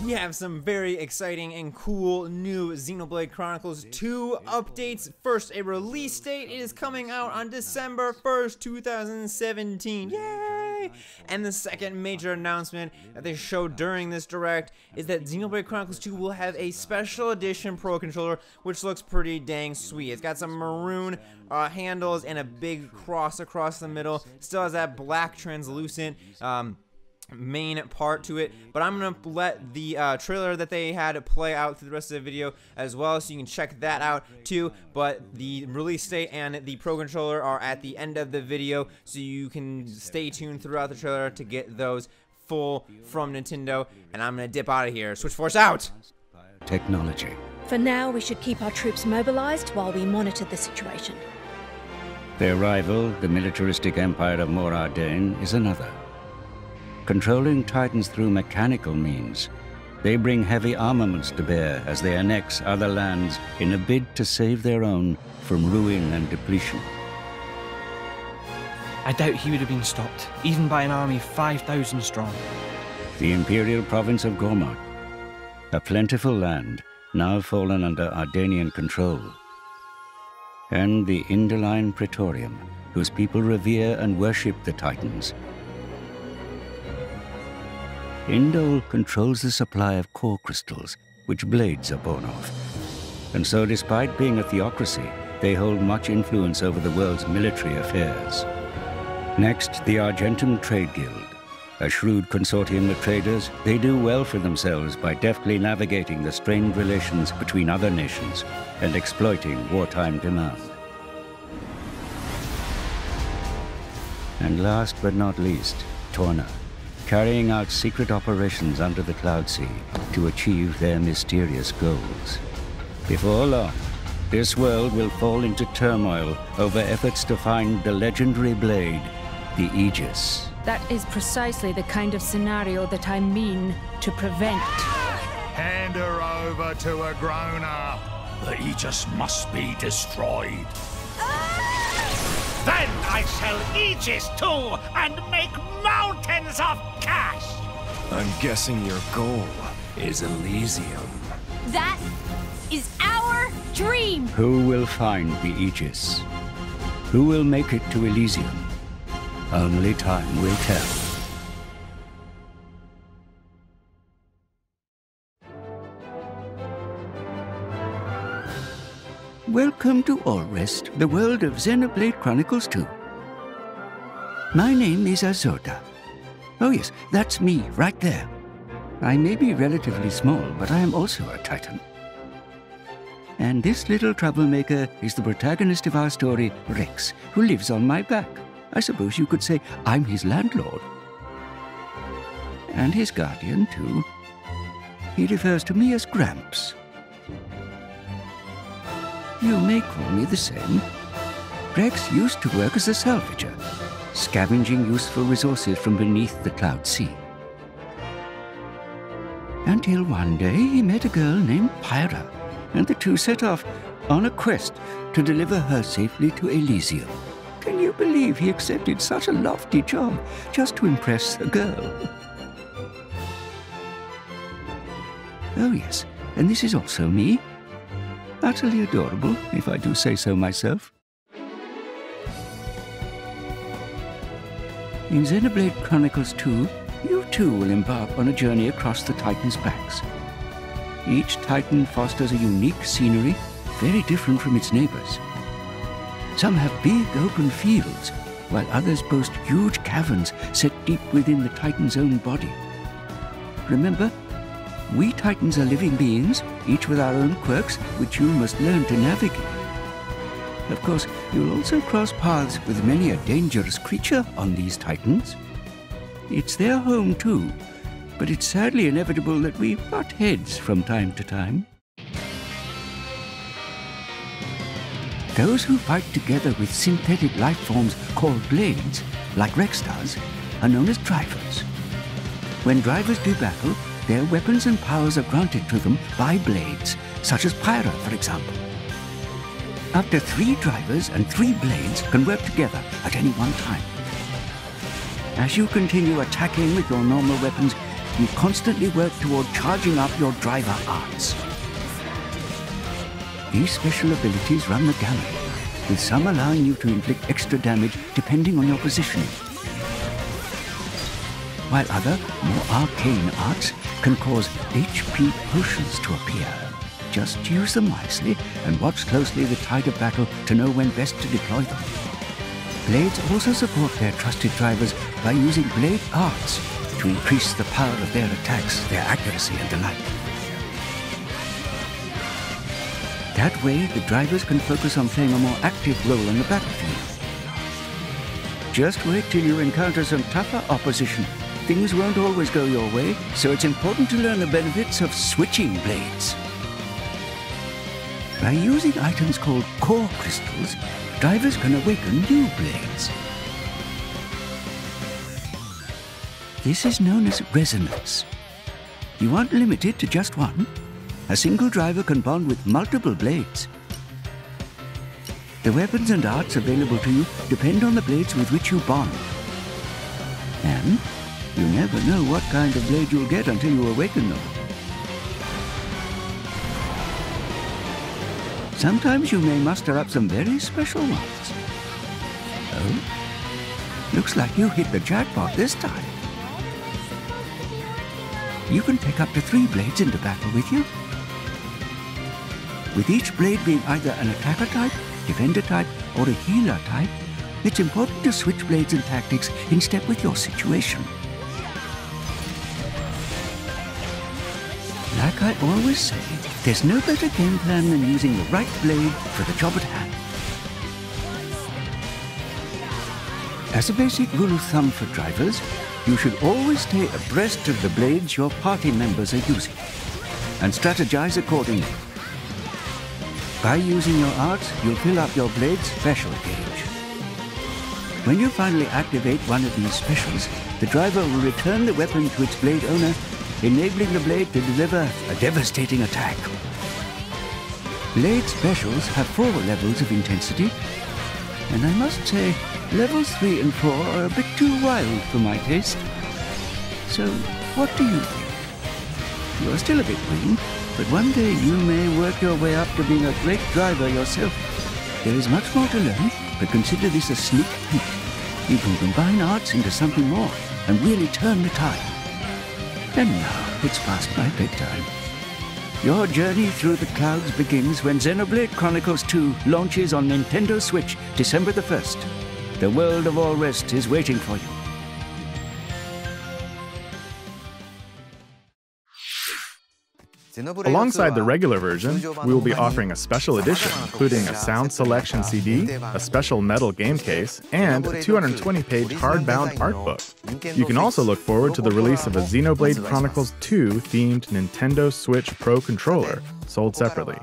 We have some very exciting and cool new Xenoblade Chronicles 2 updates. First, a release date. It is coming out on December 1st, 2017. Yay! And the second major announcement that they showed during this direct is that Xenoblade Chronicles 2 will have a special edition Pro Controller, which looks pretty dang sweet. It's got some maroon handles and a big cross across the middle. Still has that black translucent main part to it, but I'm gonna let the trailer that they had play out through the rest of the video as well, so you can check that out too. But the release date and the Pro Controller are at the end of the video, so you can stay tuned throughout the trailer to get those full from Nintendo. And I'm gonna dip out of here. Switch Force out! Technology. For now, we should keep our troops mobilized while we monitor the situation. Their rival, the militaristic empire of Moradin, is another. Controlling Titans through mechanical means, they bring heavy armaments to bear as they annex other lands in a bid to save their own from ruin and depletion. I doubt he would have been stopped, even by an army 5,000 strong. The Imperial province of Gormott, a plentiful land now fallen under Ardenian control. And the Indoline Praetorium, whose people revere and worship the Titans. Indole controls the supply of core crystals, which blades are born of. And so, despite being a theocracy, they hold much influence over the world's military affairs. Next, the Argentum Trade Guild. A shrewd consortium of traders, they do well for themselves by deftly navigating the strained relations between other nations and exploiting wartime demand. And last but not least, Torna, carrying out secret operations under the Cloud Sea to achieve their mysterious goals. Before long, this world will fall into turmoil over efforts to find the legendary blade, the Aegis. That is precisely the kind of scenario that I mean to prevent. Hand her over to a grown-up. The Aegis must be destroyed. Then I shall Aegis too, and make mountains of cash! I'm guessing your goal is Elysium. That is our dream! Who will find the Aegis? Who will make it to Elysium? Only time will tell. Welcome to Allrest, the world of Xenoblade Chronicles 2. My name is Azota. Oh yes, that's me, right there. I may be relatively small, but I am also a Titan. And this little troublemaker is the protagonist of our story, Rex, who lives on my back. I suppose you could say I'm his landlord. And his guardian, too. He refers to me as Gramps. You may call me the same. Rex used to work as a salvager, scavenging useful resources from beneath the Cloud Sea. Until one day he met a girl named Pyra, and the two set off on a quest to deliver her safely to Elysium. Can you believe he accepted such a lofty job just to impress a girl? Oh yes, and this is also me. Utterly adorable, if I do say so myself. In Xenoblade Chronicles 2, you too will embark on a journey across the Titans' backs. Each Titan fosters a unique scenery, very different from its neighbors. Some have big open fields, while others boast huge caverns set deep within the Titan's own body. Remember, we Titans are living beings, each with our own quirks, which you must learn to navigate. Of course, you'll also cross paths with many a dangerous creature on these Titans. It's their home too, but it's sadly inevitable that we butt heads from time to time. Those who fight together with synthetic life forms called blades, like Rex does, are known as drivers. When drivers do battle, their weapons and powers are granted to them by blades, such as Pyra, for example. Up to 3 drivers and 3 blades can work together at any one time. As you continue attacking with your normal weapons, you constantly work toward charging up your driver arts. These special abilities run the gamut, with some allowing you to inflict extra damage depending on your positioning, while other, more arcane arts can cause HP potions to appear. Just use them wisely and watch closely the tide of battle to know when best to deploy them. Blades also support their trusted drivers by using blade arts to increase the power of their attacks, their accuracy and the like. That way, the drivers can focus on playing a more active role in the battlefield. Just wait till you encounter some tougher opposition. Things won't always go your way, so it's important to learn the benefits of switching blades. By using items called core crystals, drivers can awaken new blades. This is known as resonance. You aren't limited to just one. A single driver can bond with multiple blades. The weapons and arts available to you depend on the blades with which you bond. And you never know what kind of blade you'll get until you awaken them. Sometimes you may muster up some very special ones. Oh, looks like you hit the jackpot this time. You can take up to 3 blades into battle with you, with each blade being either an attacker type, defender type, or a healer type. It's important to switch blades and tactics in step with your situation. Like I always say, there's no better game plan than using the right blade for the job at hand. As a basic rule of thumb for drivers, you should always stay abreast of the blades your party members are using, and strategize accordingly. By using your arts, you'll fill up your blade's special gauge. When you finally activate one of these specials, the driver will return the weapon to its blade owner, enabling the blade to deliver a devastating attack. Blade specials have 4 levels of intensity, and I must say, levels 3 and 4 are a bit too wild for my taste. So, what do you think? You are still a bit green, but one day you may work your way up to being a great driver yourself. There is much more to learn, but consider this a sneak peek. You can combine arts into something more and really turn the tide. And now it's past my bedtime. Your journey through the clouds begins when Xenoblade Chronicles 2 launches on Nintendo Switch December the 1st. The world of all rest is waiting for you. Alongside the regular version, we will be offering a special edition, including a sound selection CD, a special metal game case, and a 220-page hardbound art book. You can also look forward to the release of a Xenoblade Chronicles 2 themed Nintendo Switch Pro controller, sold separately.